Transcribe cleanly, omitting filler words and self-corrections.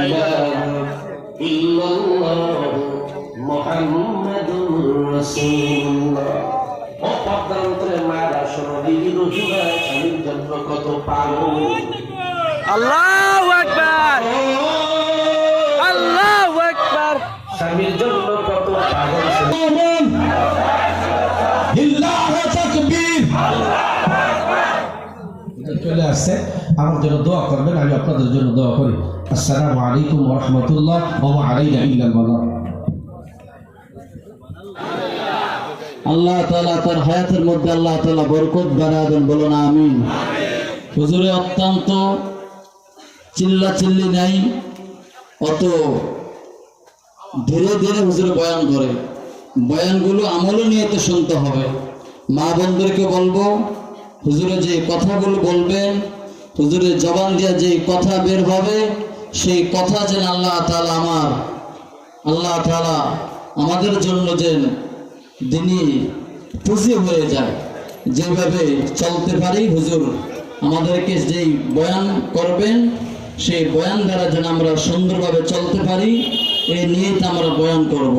ইলাহা ইল্লাল্লাহ মুহাম্মাদুর রাসূলুল্লাহ। ও পদ্মান্তরে মারা শোনো, দিদি রসুলা স্বামীর জন্য কত পাগল। আল্লাহু আকবার, আল্লাহু আকবার। স্বামীর জন্য কত পাগল। চলে আসছে, আমার জন্য দোয়া করবেন, আমি আপনাদের জন্য দোয়া করি। আসসালামু আলাইকুম ওয়া রাহমাতুল্লাহ ওয়া আলাইনা ইল্লাল বালাগ। আল্লাহ তাআলা তার হায়াতের মধ্যে আল্লাহ তাআলা বরকত বাড়ায় দেন, বলুন আমিন। হুজুরে অত্যন্ত চিল্লাচিল্লি নাই, অত ধীরে ধীরে হুজুরে বয়ান করে। বয়ানগুলো আমলে নিয়ে তো শুনতে হবে। মা বোনদেরকে বলবো, হুজুরে যে কথাগুলো বলবেন, হুজুরের জবান দিয়ে যে কথা বের হবে, সেই কথা যেন আল্লাহ তাআলা আমাদের জন্য যেন দিনই পুঁজি হয়ে যায়, যেভাবে চলতে পারি। হুজুর আমাদেরকে যেই বয়ান করবেন, সেই বয়ান দ্বারা যেন আমরা সুন্দরভাবে চলতে পারি, এই নিয়ে আমরা বয়ান করব।